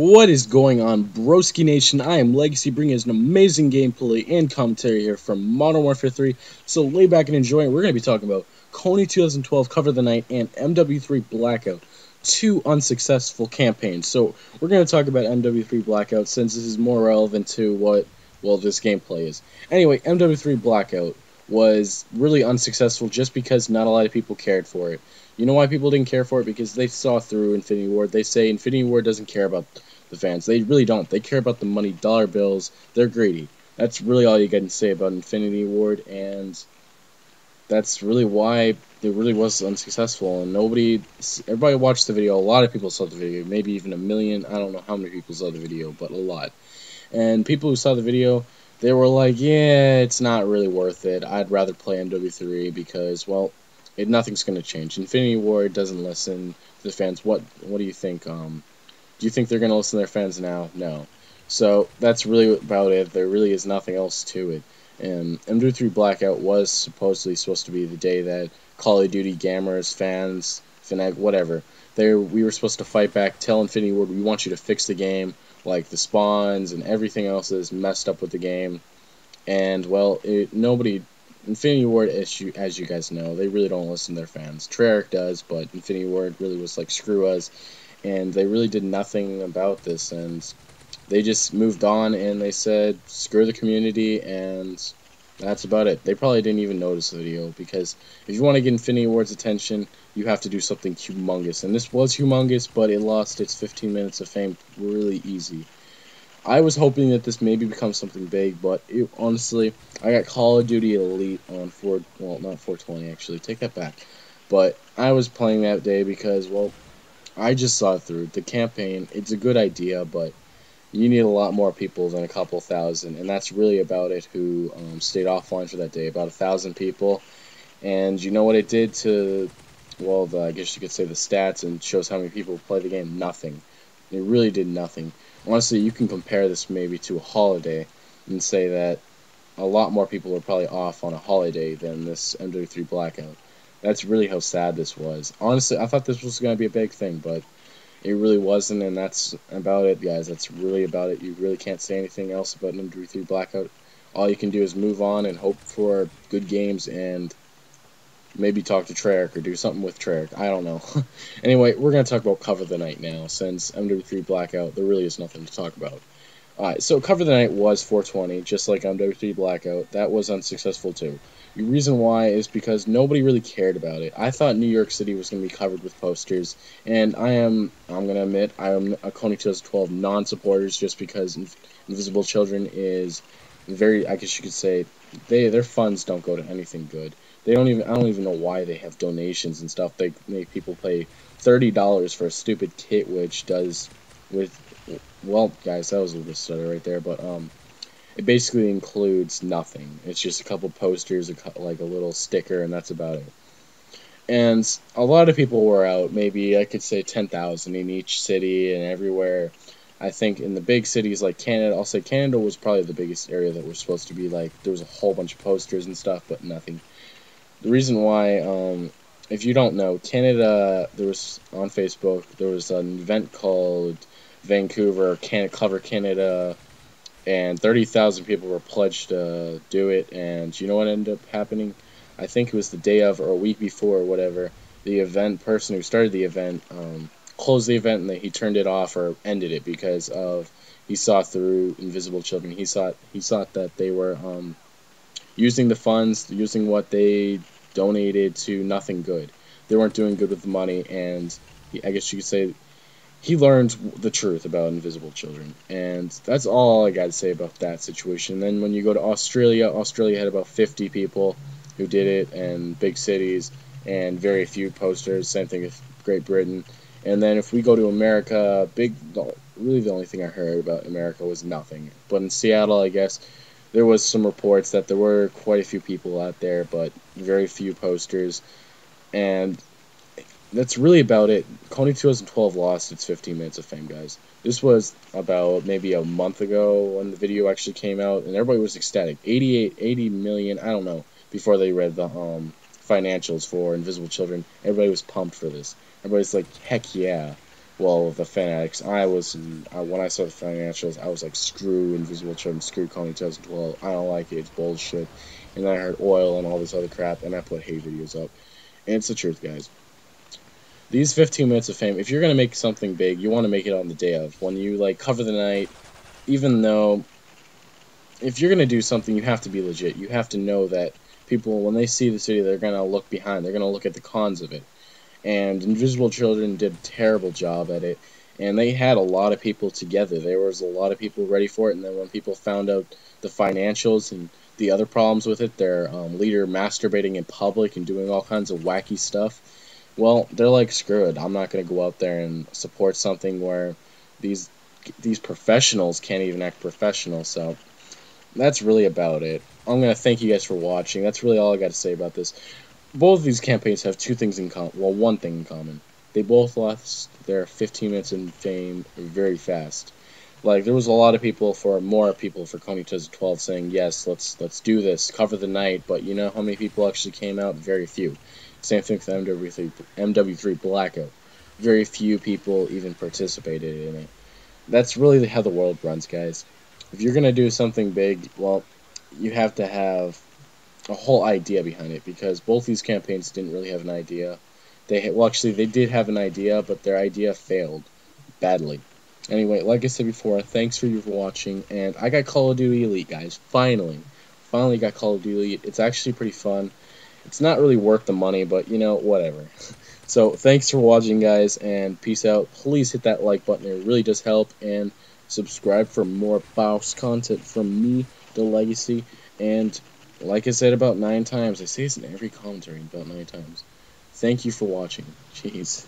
What is going on, Broski Nation? I am Legacy, bringing us an amazing gameplay and commentary here from Modern Warfare 3. So lay back and enjoy it. We're going to be talking about Kony 2012 Cover of the Night and MW3 Blackout, two unsuccessful campaigns. So we're going to talk about MW3 Blackout since this is more relevant to what, well, this gameplay is. Anyway, MW3 Blackout was really unsuccessful just because not a lot of people cared for it. You know why people didn't care for it? Because they saw through Infinity Ward. They say Infinity Ward doesn't care about the fans. They really don't. They care about the money, dollar bills. They're greedy. That's really all you can say about Infinity Ward, and that's really why it really was unsuccessful. And everybody watched the video. A lot of people saw the video. Maybe even 1 million. I don't know how many people saw the video, but a lot. And people who saw the video, they were like, yeah, it's not really worth it. I'd rather play MW3 because, well, nothing's going to change. Infinity Ward doesn't listen to the fans. What do you think? Do you think they're going to listen to their fans now? No. So that's really about it. There really is nothing else to it. And MW3 Blackout was supposed to be the day that Call of Duty gamers, fans, whatever, we were supposed to fight back, tell Infinity Ward, we want you to fix the game, like the spawns and everything else that is messed up with the game. And, well, Infinity Ward, as you guys know, they really don't listen to their fans. Treyarch does, but Infinity Ward really was like, screw us. And they really did nothing about this, and they just moved on, and they said, screw the community, and that's about it. They probably didn't even notice the video, because if you want to get Infinity Ward's attention, you have to do something humongous. And this was humongous, but it lost its 15 minutes of fame really easy. I was hoping that this maybe becomes something big, but honestly, I got Call of Duty Elite on not 420 actually, take that back. But I was playing that day because, well, I just saw it through. The campaign, it's a good idea, but you need a lot more people than a couple thousand, and that's really about it who stayed offline for that day, about 1,000 people. And you know what it did to, well, I guess you could say the stats, and shows how many people play the game? Nothing. It really did nothing. Honestly, you can compare this maybe to a holiday and say that a lot more people are probably off on a holiday than this MW3 Blackout. That's really how sad this was. Honestly, I thought this was going to be a big thing, but it really wasn't, and that's about it, guys. That's really about it. You really can't say anything else about MW3 Blackout. All you can do is move on and hope for good games and maybe talk to Treyarch or do something with Treyarch. I don't know. Anyway, we're going to talk about Cover the Night now, since MW3 Blackout, there really is nothing to talk about. Alright, so Cover the Night was 420, just like MW3 Blackout. That was unsuccessful too. The reason why is because nobody really cared about it. I thought New York City was going to be covered with posters, and I'm going to admit, I am a Kony 2012 non-supporters just because Invisible Children is very, I guess you could say, their funds don't go to anything good. I don't even know why they have donations and stuff. They make people pay $30 for a stupid kit, which does well, guys, that was a little bit stutter right there, but it basically includes nothing. It's just a couple posters, like a little sticker, and that's about it. And a lot of people were out, maybe I could say 10,000 in each city and everywhere. I think in the big cities like Canada, I'll say Canada was probably the biggest area that was supposed to be like, there was a whole bunch of posters and stuff, but nothing. The reason why, if you don't know, Canada, there was, on Facebook, there was an event called Vancouver, Cover Canada, and 30,000 people were pledged to do it, and you know what ended up happening? I think it was the day of or a week before or whatever, the event person who started the event closed the event, and he turned it off or ended it because of, he saw through Invisible Children. He thought that they were using the funds, using what they donated to nothing good. They weren't doing good with the money, and I guess you could say he learned the truth about Invisible Children, and that's all I got to say about that situation. Then when you go to Australia, Australia had about 50 people who did it, and big cities, and very few posters. Same thing with Great Britain. And then if we go to America, really the only thing I heard about America was nothing. But in Seattle, I guess, there was some reports that there were quite a few people out there, but very few posters, and that's really about it. Kony 2012 lost its 15 minutes of fame, guys. This was about maybe a month ago when the video actually came out, and everybody was ecstatic. 80 million, I don't know, before they read the financials for Invisible Children. Everybody was pumped for this. Everybody's like, heck yeah. well, the Fanatics. When I saw the financials, I was like, screw Invisible Children, screw Coney 2012. I don't like it. It's bullshit. And then I heard oil and all this other crap, and I put hate videos up. And it's the truth, guys. These 15 minutes of fame, if you're gonna make something big, you want to make it on the day of, when you like cover the night. Even though, if you're gonna do something, you have to be legit. You have to know that people, when they see the city, they're gonna look behind. They're gonna look at the cons of it. And Invisible Children did a terrible job at it, and they had a lot of people together. There was a lot of people ready for it, and then when people found out the financials and the other problems with it, their leader masturbating in public and doing all kinds of wacky stuff, well, they're like, screw it. I'm not going to go out there and support something where these these professionals can't even act professional. So that's really about it. I'm going to thank you guys for watching. That's really all I got to say about this. Both of these campaigns have two things in common. Well, one thing in common. They both lost their 15 minutes in fame very fast. Like, there was a lot of people for Coney 2012 saying, yes, let's do this, cover the night, but you know how many people actually came out? Very few. Same thing with MW3 Blackout. Very few people even participated in it. That's really how the world runs, guys. If you're going to do something big, well, you have to have a whole idea behind it, because both these campaigns didn't really have an idea. Actually, they did have an idea, but their idea failed badly. Anyway, like I said before, thanks for you for watching, and I got Call of Duty Elite, guys. Finally got Call of Duty Elite. It's actually pretty fun. It's not really worth the money, but you know, whatever. So thanks for watching, guys, and peace out. Please hit that like button; it really does help, and subscribe for more Boss content from me, the Legacy, and like I said about 9 times, I say this in every commentary about 9 times. Thank you for watching. Jeez.